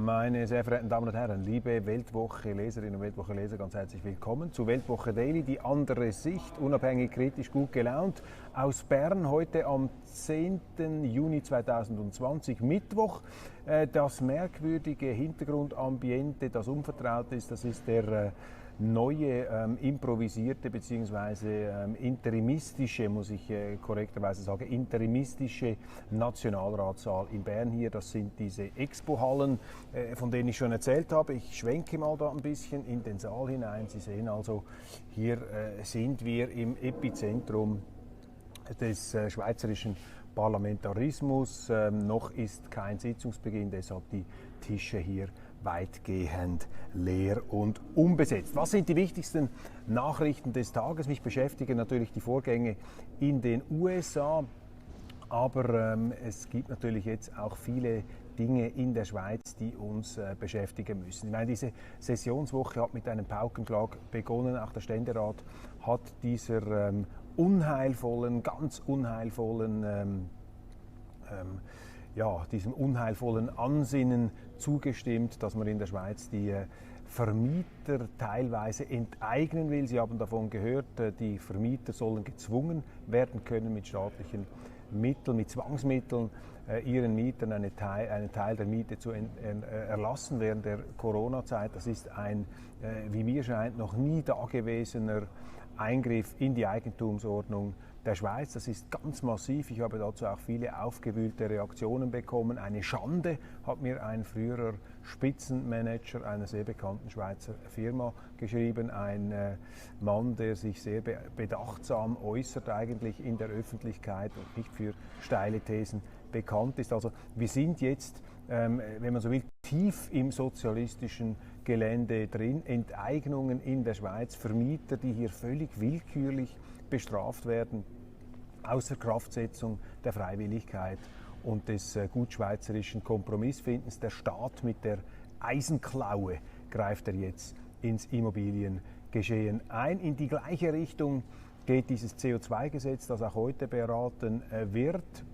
Meine sehr verehrten Damen und Herren, liebe Weltwoche-Leserinnen und Weltwoche-Leser, ganz herzlich willkommen zu Weltwoche Daily, die andere Sicht, unabhängig, kritisch, gut gelaunt. Aus Bern heute am 10. Juni 2020, Mittwoch. Das merkwürdige Hintergrundambiente, das unvertraut ist, das ist der neue improvisierte bzw. interimistische, muss ich korrekterweise sagen, interimistische Nationalratssaal in Bern hier. Das sind diese Expo-Hallen, von denen ich schon erzählt habe. Ich schwenke mal da ein bisschen in den Saal hinein. Sie sehen also, hier sind wir im Epizentrum des schweizerischen Parlamentarismus. Noch ist kein Sitzungsbeginn, deshalb die Tische hier weitgehend leer und unbesetzt. Was sind die wichtigsten Nachrichten des Tages? Mich beschäftigen natürlich die Vorgänge in den USA, aber es gibt natürlich jetzt auch viele Dinge in der Schweiz, die uns beschäftigen müssen. Ich meine, diese Sessionswoche hat mit einem Paukenschlag begonnen. Auch der Ständerat hat dieser ganz unheilvollen diesem unheilvollen Ansinnen zugestimmt, dass man in der Schweiz die Vermieter teilweise enteignen will. Sie haben davon gehört, die Vermieter sollen gezwungen werden können, mit staatlichen Mitteln, mit Zwangsmitteln ihren Mietern einen Teil der Miete zu erlassen während der Corona-Zeit. Das ist ein, wie mir scheint, noch nie dagewesener Eingriff in die Eigentumsordnung der Schweiz. Das ist ganz massiv. Ich habe dazu auch viele aufgewühlte Reaktionen bekommen. Eine Schande, hat mir ein früherer Spitzenmanager einer sehr bekannten Schweizer Firma geschrieben. Ein Mann, der sich sehr bedachtsam äußert eigentlich in der Öffentlichkeit und nicht für steile Thesen bekannt ist. Also wir sind jetzt, wenn man so will, tief im sozialistischen Gelände drin. Enteignungen in der Schweiz, Vermieter, die hier völlig willkürlich bestraft werden, außer Kraftsetzung der Freiwilligkeit und des gut schweizerischen Kompromissfindens. Der Staat mit der Eisenklaue greift er jetzt ins Immobiliengeschehen ein. In die gleiche Richtung geht dieses CO2-Gesetz, das auch heute beraten wird.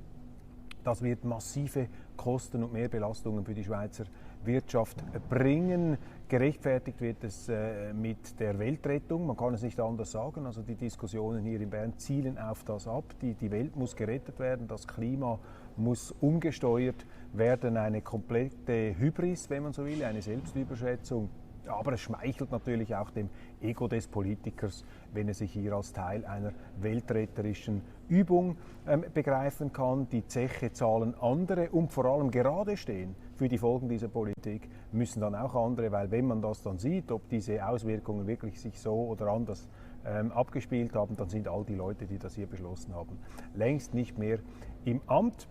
Das wird massive Kosten und Mehrbelastungen für die Schweizer Wirtschaft bringen. Gerechtfertigt wird es mit der Weltrettung, man kann es nicht anders sagen. Also die Diskussionen hier in Bern zielen auf das ab. Die Welt muss gerettet werden, das Klima muss umgesteuert werden, eine komplette Hybris, wenn man so will, eine Selbstüberschätzung. Aber es schmeichelt natürlich auch dem Ego des Politikers, wenn er sich hier als Teil einer weltretterischen Übung begreifen kann. Die Zeche zahlen andere und vor allem gerade stehen für die Folgen dieser Politik müssen dann auch andere, weil wenn man das dann sieht, ob diese Auswirkungen wirklich sich so oder anders abgespielt haben, dann sind all die Leute, die das hier beschlossen haben, längst nicht mehr im Amt.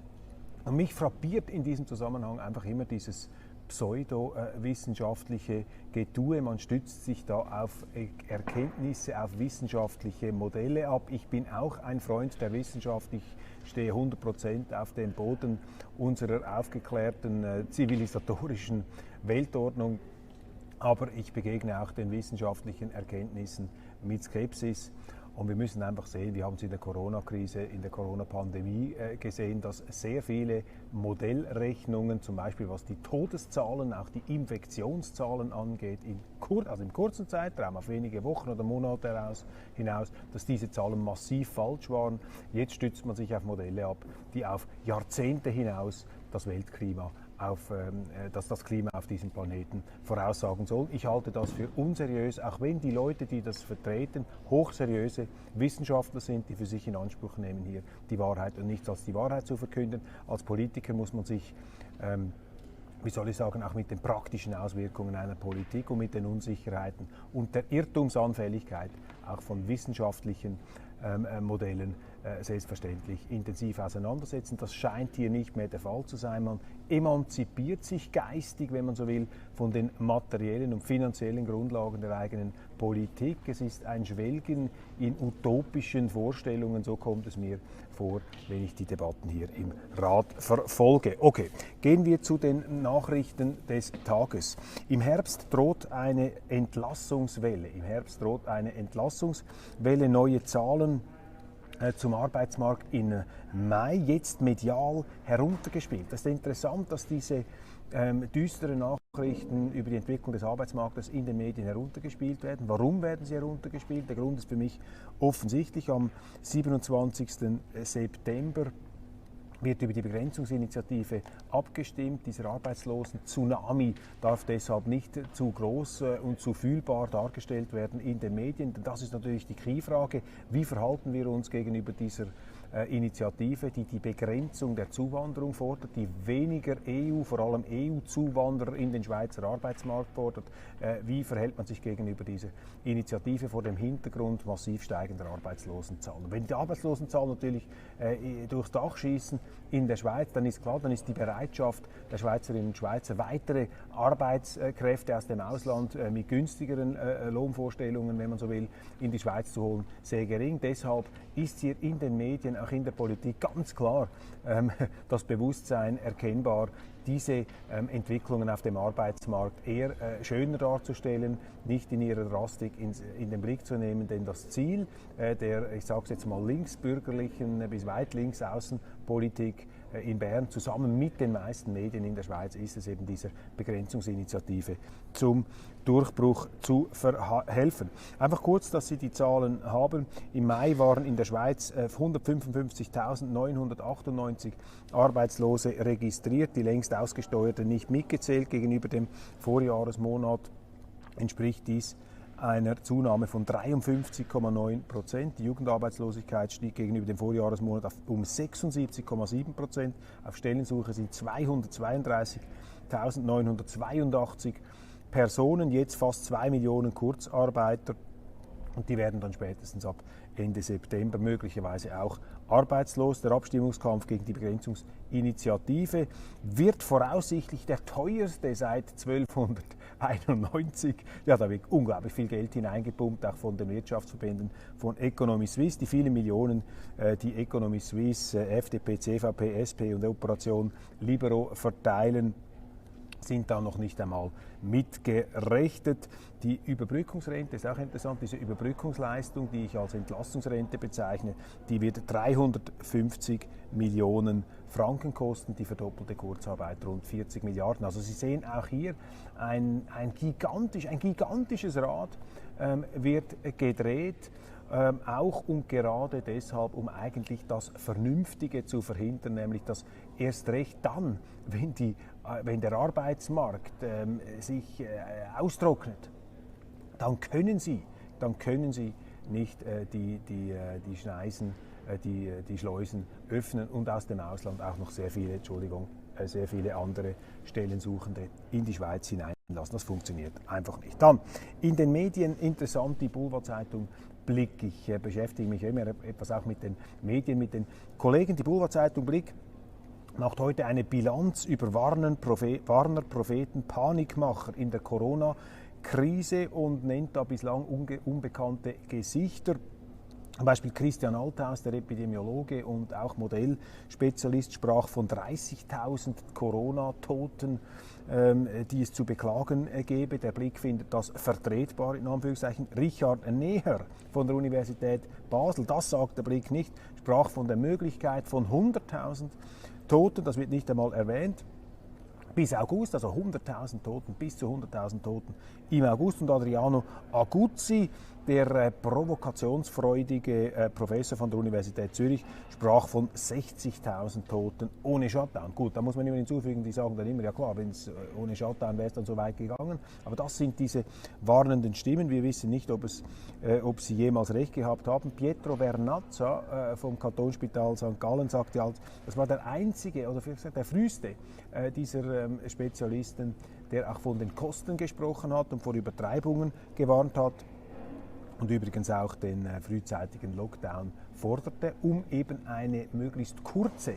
Und mich frappiert in diesem Zusammenhang einfach immer dieses pseudowissenschaftliche Getue. Man stützt sich da auf Erkenntnisse, auf wissenschaftliche Modelle ab. Ich bin auch ein Freund der Wissenschaft. Ich stehe 100% auf dem Boden unserer aufgeklärten zivilisatorischen Weltordnung. Aber ich begegne auch den wissenschaftlichen Erkenntnissen mit Skepsis. Und wir müssen einfach sehen, wir haben es in der Corona-Krise, in der Corona-Pandemie gesehen, dass sehr viele Modellrechnungen, zum Beispiel was die Todeszahlen, auch die Infektionszahlen angeht, im kurzen Zeitraum, auf wenige Wochen oder Monate hinaus, dass diese Zahlen massiv falsch waren. Jetzt stützt man sich auf Modelle ab, die auf Jahrzehnte hinaus das Weltklima dass das Klima auf diesem Planeten voraussagen soll. Ich halte das für unseriös, auch wenn die Leute, die das vertreten, hochseriöse Wissenschaftler sind, die für sich in Anspruch nehmen, hier die Wahrheit und nichts als die Wahrheit zu verkünden. Als Politiker muss man sich auch mit den praktischen Auswirkungen einer Politik und mit den Unsicherheiten und der Irrtumsanfälligkeit auch von wissenschaftlichen Modellen selbstverständlich intensiv auseinandersetzen. Das scheint hier nicht mehr der Fall zu sein. Man emanzipiert sich geistig, wenn man so will, von den materiellen und finanziellen Grundlagen der eigenen Politik. Es ist ein Schwelgen in utopischen Vorstellungen, so kommt es mir vor, wenn ich die Debatten hier im Rat verfolge. Okay, gehen wir zu den Nachrichten des Tages. Im Herbst droht eine Entlassungswelle. Neue Zahlen zum Arbeitsmarkt im Mai, jetzt medial heruntergespielt. Das ist interessant, dass diese düstere Nachricht Nachrichten über die Entwicklung des Arbeitsmarktes in den Medien heruntergespielt werden. Warum werden sie heruntergespielt? Der Grund ist für mich offensichtlich. Am 27. September wird über die Begrenzungsinitiative abgestimmt. Dieser Arbeitslosen-Tsunami darf deshalb nicht zu groß und zu fühlbar dargestellt werden in den Medien. Das ist natürlich die Keyfrage. Wie verhalten wir uns gegenüber dieser Initiative, die die Begrenzung der Zuwanderung fordert, die weniger vor allem EU-Zuwanderer in den Schweizer Arbeitsmarkt fordert? Wie verhält man sich gegenüber dieser Initiative vor dem Hintergrund massiv steigender Arbeitslosenzahlen? Wenn die Arbeitslosenzahlen natürlich durchs Dach schießen in der Schweiz, dann ist klar, dann ist die Bereitschaft der Schweizerinnen und Schweizer, weitere Arbeitskräfte aus dem Ausland mit günstigeren Lohnvorstellungen, wenn man so will, in die Schweiz zu holen, sehr gering. Deshalb ist hier in den Medien, auch in der Politik ganz klar das Bewusstsein erkennbar, diese Entwicklungen auf dem Arbeitsmarkt eher schöner darzustellen, nicht in ihrer Drastik in den Blick zu nehmen, denn das Ziel der, ich sage es jetzt mal, linksbürgerlichen bis weit links Außenpolitik in Bern zusammen mit den meisten Medien in der Schweiz ist es eben, dieser Begrenzungsinitiative zum Durchbruch zu verhelfen. Einfach kurz, dass Sie die Zahlen haben. Im Mai waren in der Schweiz 155.998 Arbeitslose registriert, die längst Ausgesteuerten nicht mitgezählt. Gegenüber dem Vorjahresmonat entspricht dies einer Zunahme von 53,9%. Die Jugendarbeitslosigkeit stieg gegenüber dem Vorjahresmonat um 76,7%. Auf Stellensuche sind 232.982 Personen, jetzt fast 2 Millionen Kurzarbeiter. Und die werden dann spätestens ab Ende September möglicherweise auch arbeitslos. Der Abstimmungskampf gegen die Begrenzungsinitiative wird voraussichtlich der teuerste seit 1291. Ja, da wird unglaublich viel Geld hineingepumpt, auch von den Wirtschaftsverbänden von Economy Suisse. Die vielen Millionen, die Economy Suisse, FDP, CVP, SP und Operation Libero verteilen, sind da noch nicht einmal mitgerechnet. Die Überbrückungsrente ist auch interessant. Diese Überbrückungsleistung, die ich als Entlastungsrente bezeichne, die wird 350 Millionen Franken kosten, die verdoppelte Kurzarbeit rund 40 Milliarden. Also Sie sehen auch hier, ein gigantisches Rad wird gedreht. Auch und gerade deshalb, um eigentlich das Vernünftige zu verhindern, nämlich dass erst recht dann, wenn der Arbeitsmarkt sich austrocknet, dann können Sie nicht die Schneisen, die Schleusen öffnen und aus dem Ausland auch noch sehr viele andere Stellensuchende in die Schweiz hineinlassen. Das funktioniert einfach nicht. Dann in den Medien interessant die Boulevardzeitung Blick. Ich beschäftige mich immer etwas auch mit den Medien, mit den Kollegen. Die Boulevardzeitung Blick macht heute eine Bilanz über Warner, Propheten, Panikmacher in der Corona-Krise und nennt da bislang unbekannte Gesichter. Zum Beispiel Christian Althaus, der Epidemiologe und auch Modellspezialist, sprach von 30.000 Corona-Toten, die es zu beklagen gäbe. Der Blick findet das vertretbar, in Anführungszeichen. Richard Neher von der Universität Basel, das sagt der Blick nicht, sprach von der Möglichkeit von 100.000 Toten, das wird nicht einmal erwähnt. Bis August, also 100.000 Toten, bis zu 100.000 Toten im August. Und Adriano Aguzzi, der provokationsfreudige Professor von der Universität Zürich, sprach von 60.000 Toten ohne Shutdown. Gut, da muss man immer hinzufügen, die sagen dann immer, ja klar, wenn es ohne Shutdown wäre es dann so weit gegangen. Aber das sind diese warnenden Stimmen. Wir wissen nicht, ob sie jemals recht gehabt haben. Pietro Vernazza vom Kantonsspital St. Gallen sagte halt, das war der einzige oder vielleicht gesagt der früheste dieser Spezialisten, der auch von den Kosten gesprochen hat und vor Übertreibungen gewarnt hat und übrigens auch den frühzeitigen Lockdown forderte, um eben eine möglichst kurze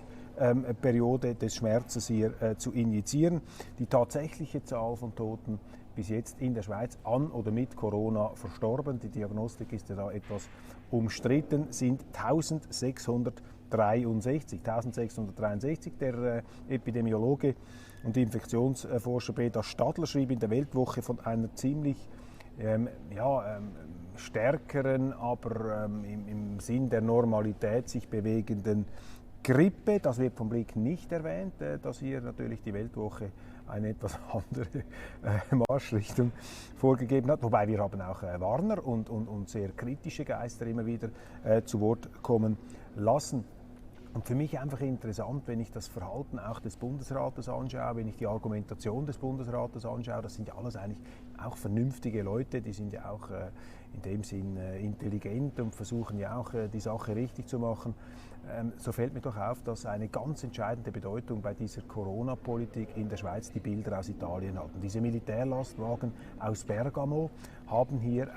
Periode des Schmerzes hier zu injizieren. Die tatsächliche Zahl von Toten bis jetzt in der Schweiz an oder mit Corona verstorben, die Diagnostik ist ja da etwas umstritten, sind 1663. Der Epidemiologe und Infektionsforscher Peter Stadler schrieb in der Weltwoche von einer ziemlich stärkeren, aber im Sinn der Normalität sich bewegenden Grippe. Das wird vom Blick nicht erwähnt, dass hier natürlich die Weltwoche eine etwas andere Marschrichtung vorgegeben hat. Wobei wir haben auch Warner und sehr kritische Geister immer wieder zu Wort kommen lassen. Und für mich einfach interessant, wenn ich das Verhalten auch des Bundesrates anschaue, wenn ich die Argumentation des Bundesrates anschaue, das sind ja alles eigentlich auch vernünftige Leute, die sind ja auch in dem Sinn intelligent und versuchen ja auch die Sache richtig zu machen. So fällt mir doch auf, dass eine ganz entscheidende Bedeutung bei dieser Corona-Politik in der Schweiz die Bilder aus Italien hatten. Diese Militärlastwagen aus Bergamo haben hier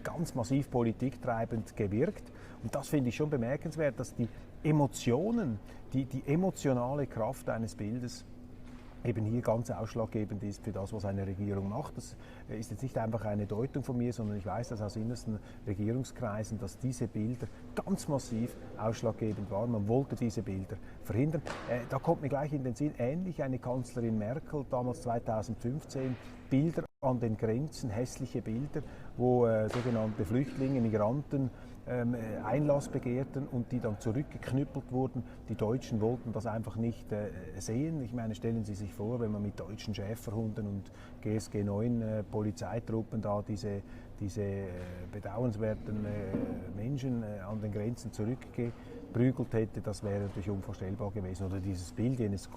ganz massiv politiktreibend gewirkt. Und das finde ich schon bemerkenswert, dass die Emotionen, die emotionale Kraft eines Bildes eben hier ganz ausschlaggebend ist für das, was eine Regierung macht. Das ist jetzt nicht einfach eine Deutung von mir, sondern ich weiß das aus innersten Regierungskreisen, dass diese Bilder ganz massiv ausschlaggebend waren. Man wollte diese Bilder verhindern. Da kommt mir gleich in den Sinn, ähnlich eine Kanzlerin Merkel, damals 2015, Bilder an den Grenzen, hässliche Bilder, wo sogenannte Flüchtlinge, Migranten Einlass begehrten und die dann zurückgeknüppelt wurden. Die Deutschen wollten das einfach nicht sehen. Ich meine, stellen Sie sich vor, wenn man mit deutschen Schäferhunden und GSG 9 Polizeitruppen da diese bedauernswerten Menschen an den Grenzen zurückgeprügelt hätte, das wäre natürlich unvorstellbar gewesen. Oder dieses Bild jenes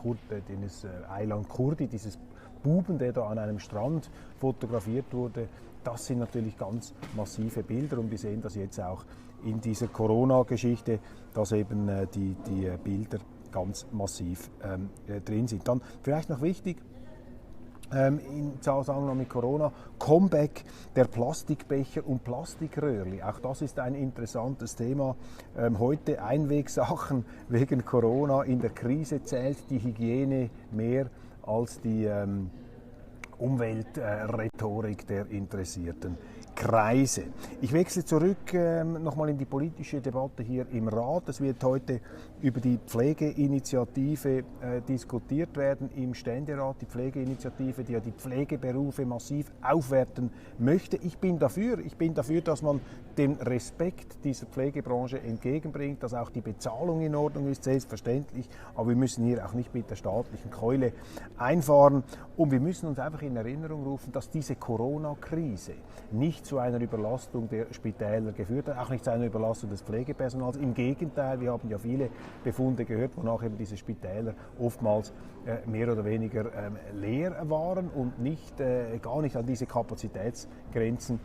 Aylan Kurdi, dieses Buben, der da an einem Strand fotografiert wurde, das sind natürlich ganz massive Bilder und wir sehen das jetzt auch in dieser Corona-Geschichte, dass eben die Bilder ganz massiv drin sind. Dann vielleicht noch wichtig, in Zusammenhang mit Corona, Comeback der Plastikbecher und Plastikröhrli. Auch das ist ein interessantes Thema. Heute Einwegsachen wegen Corona. In der Krise zählt die Hygiene mehr als die Umweltrhetorik der interessierten Kreise. Ich wechsle zurück nochmal in die politische Debatte hier im Rat. Es wird heute über die Pflegeinitiative diskutiert werden im Ständerat. Die Pflegeinitiative, die ja die Pflegeberufe massiv aufwerten möchte. Ich bin dafür, dass man den Respekt dieser Pflegebranche entgegenbringt, dass auch die Bezahlung in Ordnung ist, selbstverständlich. Aber wir müssen hier auch nicht mit der staatlichen Keule einfahren. Und wir müssen uns einfach in Erinnerung rufen, dass diese Corona-Krise nicht zu einer Überlastung der Spitäler geführt hat, auch nicht zu einer Überlastung des Pflegepersonals. Im Gegenteil, wir haben ja viele Befunde gehört, wonach eben diese Spitäler oftmals mehr oder weniger leer waren und gar nicht an diese Kapazitätsgrenzen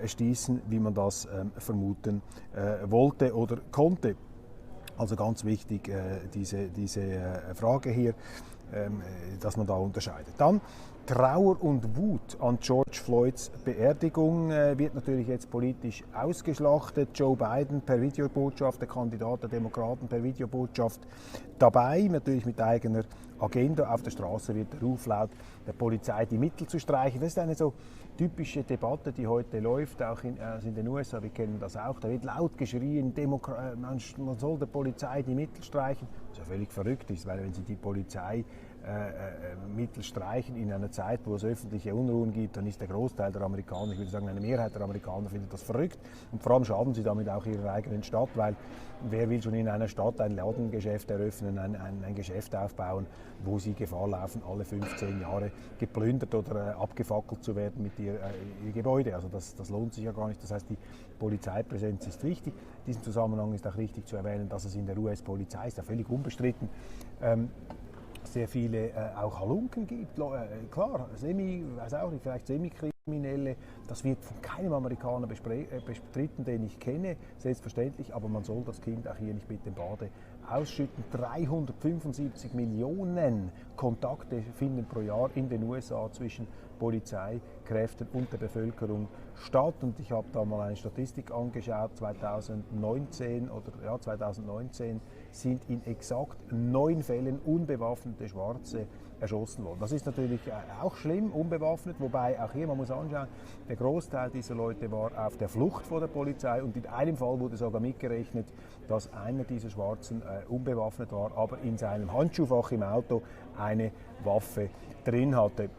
stießen, wie man das vermuten wollte oder konnte. Also ganz wichtig, diese Frage hier, dass man da unterscheidet. Dann Trauer und Wut an George Floyds Beerdigung wird natürlich jetzt politisch ausgeschlachtet. Joe Biden per Videobotschaft, der Kandidat der Demokraten per Videobotschaft dabei, natürlich mit eigener Agenda. Auf der Straße wird der Ruf laut, der Polizei die Mittel zu streichen. Das ist eine so typische Debatte, die heute läuft, auch in den USA, wir kennen das auch. Da wird laut geschrien, man soll der Polizei die Mittel streichen, was ja völlig verrückt ist, weil wenn Sie die Polizei Mittel streichen in einer Zeit, wo es öffentliche Unruhen gibt, dann ist der Großteil der Amerikaner, ich würde sagen eine Mehrheit der Amerikaner, findet das verrückt und vor allem schaden sie damit auch ihrer eigenen Stadt, weil wer will schon in einer Stadt ein Ladengeschäft eröffnen, ein Geschäft aufbauen, wo sie Gefahr laufen, alle 15 Jahre geplündert oder abgefackelt zu werden mit ihr Gebäude. Also das lohnt sich ja gar nicht. Das heißt, die Polizeipräsenz ist wichtig. In diesem Zusammenhang ist auch richtig zu erwähnen, dass es in der US-Polizei, ist ja völlig unbestritten, sehr viele auch Halunken gibt. Klar, vielleicht Semikriminelle, das wird von keinem Amerikaner bestritten, den ich kenne, selbstverständlich, aber man soll das Kind auch hier nicht mit dem Bade ausschütten. 375 Millionen Kontakte finden pro Jahr in den USA zwischen Polizeikräften und der Bevölkerung statt. Und ich habe da mal eine Statistik angeschaut, 2019 sind in exakt 9 Fällen unbewaffnete Schwarze erschossen worden. Das ist natürlich auch schlimm, unbewaffnet, wobei auch hier, man muss anschauen, der Großteil dieser Leute war auf der Flucht vor der Polizei und in einem Fall wurde sogar mitgerechnet, dass einer dieser Schwarzen unbewaffnet war, aber in seinem Handschuhfach im Auto eine Waffe drin hatte.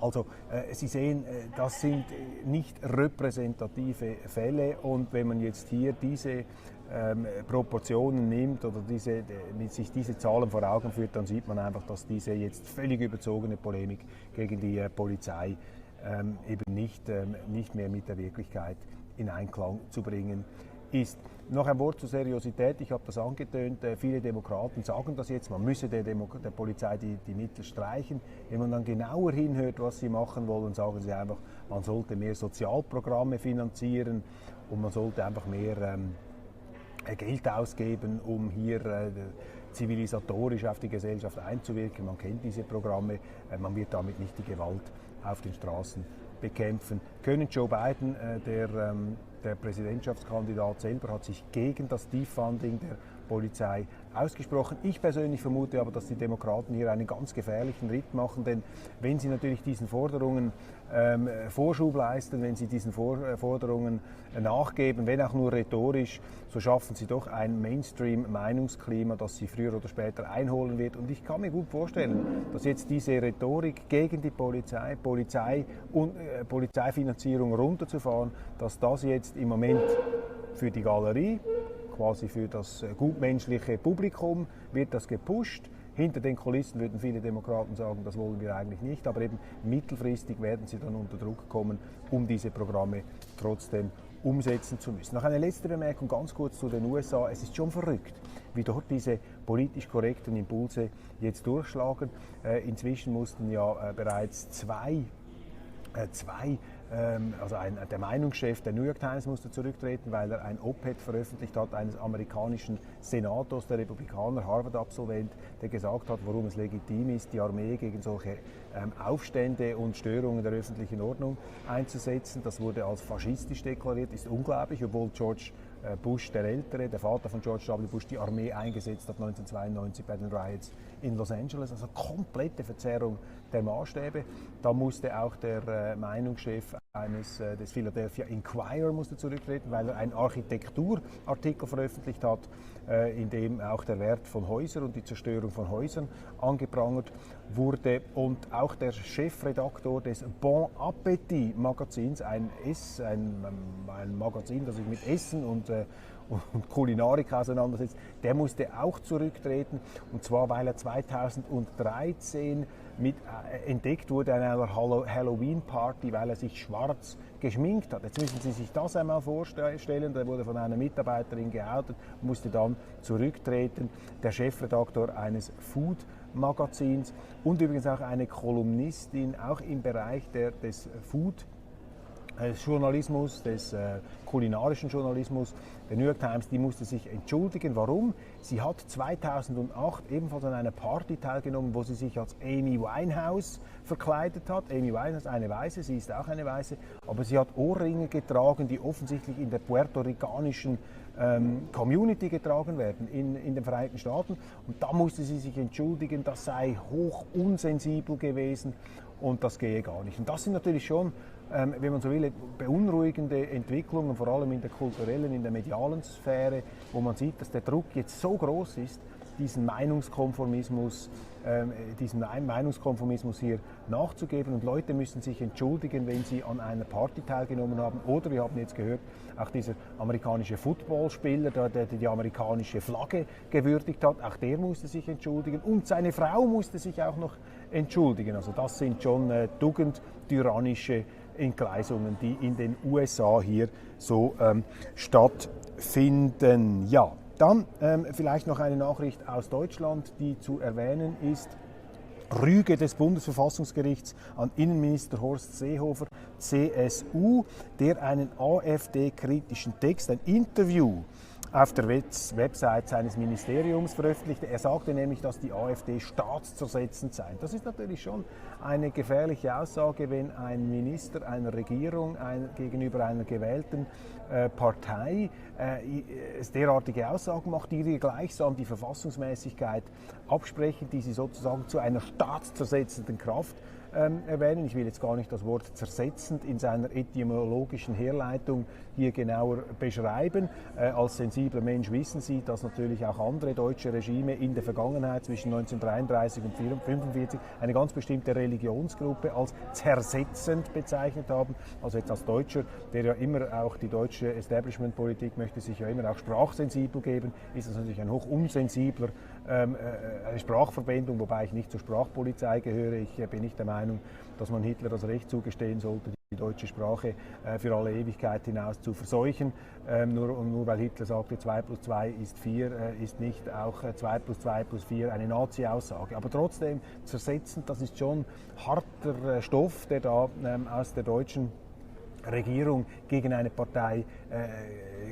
Also Sie sehen, das sind nicht repräsentative Fälle, und wenn man jetzt hier diese Proportionen nimmt oder sich diese Zahlen vor Augen führt, dann sieht man einfach, dass diese jetzt völlig überzogene Polemik gegen die Polizei eben nicht mehr mit der Wirklichkeit in Einklang zu bringen ist. Noch ein Wort zur Seriosität. Ich habe das angetönt. Viele Demokraten sagen das jetzt, man müsse der Polizei die Mittel streichen. Wenn man dann genauer hinhört, was sie machen wollen, sagen sie einfach, man sollte mehr Sozialprogramme finanzieren und man sollte einfach mehr Geld ausgeben, um hier zivilisatorisch auf die Gesellschaft einzuwirken. Man kennt diese Programme, man wird damit nicht die Gewalt auf den Straßen bekämpfen können. Joe Biden, der Präsidentschaftskandidat selber, hat sich gegen das Defunding der Polizei ausgesprochen. Ich persönlich vermute aber, dass die Demokraten hier einen ganz gefährlichen Ritt machen, denn wenn sie natürlich diesen Forderungen Vorschub leisten, wenn sie diesen Forderungen nachgeben, wenn auch nur rhetorisch, so schaffen sie doch ein Mainstream-Meinungsklima, das sie früher oder später einholen wird. Und ich kann mir gut vorstellen, dass jetzt diese Rhetorik gegen die Polizei und Polizeifinanzierung runterzufahren, dass das jetzt im Moment für die Galerie, quasi für das gutmenschliche Publikum, wird das gepusht. Hinter den Kulissen würden viele Demokraten sagen, das wollen wir eigentlich nicht, aber eben mittelfristig werden sie dann unter Druck kommen, um diese Programme trotzdem umsetzen zu müssen. Noch eine letzte Bemerkung ganz kurz zu den USA. Es ist schon verrückt, wie dort diese politisch korrekten Impulse jetzt durchschlagen. Inzwischen mussten ja bereits der Meinungschef der New York Times musste zurücktreten, weil er ein Op-Ed veröffentlicht hat eines amerikanischen Senators, der Republikaner, Harvard-Absolvent, der gesagt hat, warum es legitim ist, die Armee gegen solche Aufstände und Störungen der öffentlichen Ordnung einzusetzen. Das wurde als faschistisch deklariert, ist unglaublich, obwohl George Bush der Ältere, der Vater von George W. Bush, die Armee eingesetzt hat 1992 bei den Riots in Los Angeles. Also komplette Verzerrung der Maßstäbe. Da musste auch der Meinungschef des Philadelphia Inquirer musste zurücktreten, weil er einen Architekturartikel veröffentlicht hat, in dem auch der Wert von Häusern und die Zerstörung von Häusern angeprangert wurde. Und auch der Chefredaktor des Bon Appetit Magazins, ein Magazin, das sich mit Essen und Kulinarik auseinandersetzt, der musste auch zurücktreten, und zwar weil er 2013 entdeckt wurde an einer Halloween-Party, weil er sich schwarz geschminkt hat. Jetzt müssen Sie sich das einmal vorstellen, der wurde von einer Mitarbeiterin geoutet, musste dann zurücktreten, der Chefredaktor eines Food-Magazins und übrigens auch eine Kolumnistin, auch im Bereich des Journalismus, des kulinarischen Journalismus, der New York Times, die musste sich entschuldigen. Warum? Sie hat 2008 ebenfalls an einer Party teilgenommen, wo sie sich als Amy Winehouse verkleidet hat. Amy Winehouse, eine Weiße, sie ist auch eine Weiße, aber sie hat Ohrringe getragen, die offensichtlich in der puerto-ricanischen Community getragen werden in den Vereinigten Staaten. Und da musste sie sich entschuldigen, das sei hoch unsensibel gewesen und das gehe gar nicht. Und das sind natürlich schon, wenn man so will, beunruhigende Entwicklungen, vor allem in der kulturellen, in der medialen Sphäre, wo man sieht, dass der Druck jetzt so groß ist, diesen Meinungskonformismus hier nachzugeben. Und Leute müssen sich entschuldigen, wenn sie an einer Party teilgenommen haben. Oder, wir haben jetzt gehört, auch dieser amerikanische Footballspieler, der die amerikanische Flagge gewürdigt hat, auch der musste sich entschuldigen. Und seine Frau musste sich auch noch entschuldigen. Also das sind schon tugendtyrannische Entgleisungen, die in den USA hier so stattfinden. Ja. Dann vielleicht noch eine Nachricht aus Deutschland, die zu erwähnen ist. Rüge des Bundesverfassungsgerichts an Innenminister Horst Seehofer, CSU, der einen AfD-kritischen Text, ein Interview auf der Website seines Ministeriums veröffentlichte. Er sagte nämlich, dass die AfD staatszersetzend sei. Das ist natürlich schon eine gefährliche Aussage, wenn ein Minister einer Regierung gegenüber einer gewählten Partei derartige Aussagen macht, die ihr gleichsam die Verfassungsmäßigkeit absprechen, die sie sozusagen zu einer staatszersetzenden Kraft erwähnen. Ich will jetzt gar nicht das Wort zersetzend in seiner etymologischen Herleitung hier genauer beschreiben. Als sensibler Mensch wissen Sie, dass natürlich auch andere deutsche Regime in der Vergangenheit zwischen 1933 und 1945 eine ganz bestimmte Religionsgruppe als zersetzend bezeichnet haben. Also jetzt als Deutscher, der ja immer auch die deutsche Establishment-Politik möchte sich ja immer auch sprachsensibel geben, ist das natürlich ein hoch unsensibler eine Sprachverwendung, wobei ich nicht zur Sprachpolizei gehöre. Ich bin nicht der Meinung, dass man Hitler das Recht zugestehen sollte, die deutsche Sprache für alle Ewigkeit hinaus zu verseuchen. Nur weil Hitler sagte, 2 + 2 ist 4, ist nicht auch 2 + 2 + 4 eine Nazi-Aussage. Aber trotzdem zersetzend, das ist schon harter Stoff, der da aus der deutschen Regierung gegen eine Partei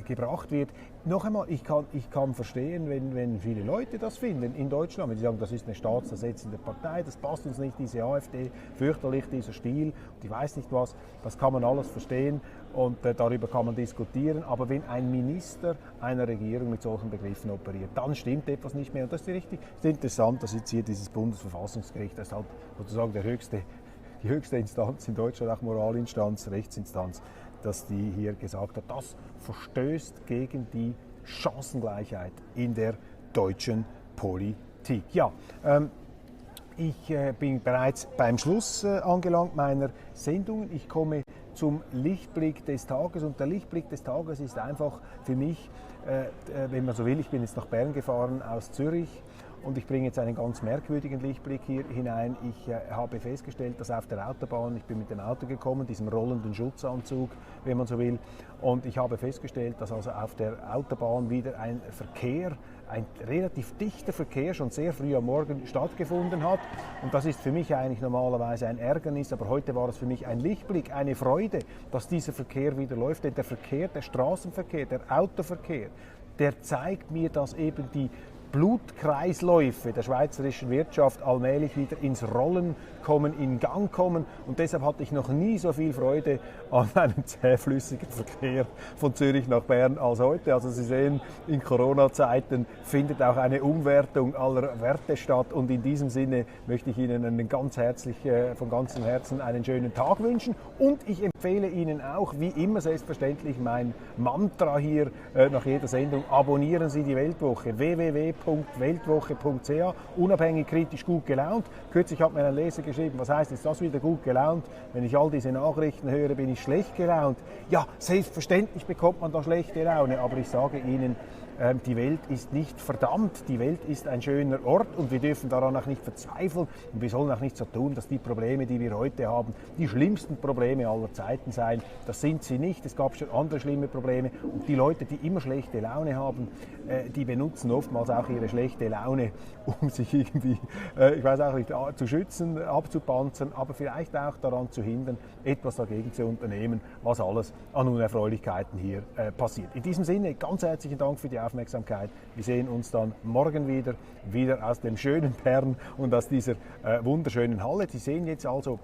gebracht wird. Noch einmal, ich kann verstehen, wenn viele Leute das finden in Deutschland, wenn sie sagen, das ist eine staatszersetzende Partei, das passt uns nicht, diese AfD, fürchterlich dieser Stil und ich weiß nicht was, das kann man alles verstehen und darüber kann man diskutieren, aber wenn ein Minister einer Regierung mit solchen Begriffen operiert, dann stimmt etwas nicht mehr und das ist richtig. Es ist interessant, dass jetzt hier dieses Bundesverfassungsgericht, das ist halt sozusagen die höchste Instanz in Deutschland, auch Moralinstanz, Rechtsinstanz, dass die hier gesagt hat, das verstößt gegen die Chancengleichheit in der deutschen Politik. Ja, ich bin bereits beim Schluss angelangt meiner Sendung. Ich komme zum Lichtblick des Tages und der Lichtblick des Tages ist einfach für mich, wenn man so will, ich bin jetzt nach Bern gefahren aus Zürich. Und ich bringe jetzt einen ganz merkwürdigen Lichtblick hier hinein. Ich habe festgestellt, dass auf der Autobahn, ich bin mit dem Auto gekommen, diesem rollenden Schutzanzug, wenn man so will, und ich habe festgestellt, dass also auf der Autobahn wieder ein relativ dichter Verkehr schon sehr früh am Morgen stattgefunden hat. Und das ist für mich eigentlich normalerweise ein Ärgernis, aber heute war es für mich ein Lichtblick, eine Freude, dass dieser Verkehr wieder läuft. Denn der Verkehr, der Straßenverkehr, der Autoverkehr, der zeigt mir, dass eben die Blutkreisläufe der schweizerischen Wirtschaft allmählich wieder ins Rollen kommen, in Gang kommen. Und deshalb hatte ich noch nie so viel Freude an einem zähflüssigen Verkehr von Zürich nach Bern als heute. Also Sie sehen, in Corona-Zeiten findet auch eine Umwertung aller Werte statt. Und in diesem Sinne möchte ich Ihnen von ganzem Herzen einen schönen Tag wünschen. Und ich empfehle Ihnen auch, wie immer selbstverständlich, mein Mantra hier nach jeder Sendung: Abonnieren Sie die Weltwoche. www.weltwoche.ch. Unabhängig, kritisch, gut gelaunt. Kürzlich hat mir ein Leser geschrieben, was heißt jetzt das wieder gut gelaunt? Wenn ich all diese Nachrichten höre, bin ich schlecht gelaunt. Ja, selbstverständlich bekommt man da schlechte Laune, aber ich sage Ihnen, die Welt ist nicht verdammt, die Welt ist ein schöner Ort und wir dürfen daran auch nicht verzweifeln und wir sollen auch nicht so tun, dass die Probleme, die wir heute haben, die schlimmsten Probleme aller Zeiten seien. Das sind sie nicht, es gab schon andere schlimme Probleme und die Leute, die immer schlechte Laune haben, die benutzen oftmals auch ihre schlechte Laune, um sich irgendwie, ich weiß auch nicht, zu schützen, abzupanzern, aber vielleicht auch daran zu hindern, etwas dagegen zu unternehmen, was alles an Unerfreulichkeiten hier passiert. In diesem Sinne, ganz herzlichen Dank für die Aufmerksamkeit. Wir sehen uns dann morgen wieder aus dem schönen Bern und aus dieser wunderschönen Halle. Sie sehen jetzt also,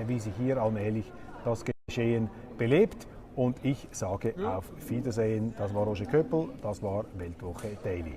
wie sich hier allmählich das Geschehen belebt. Und ich sage auf Wiedersehen. Das war Roger Köppel, das war Weltwoche Daily.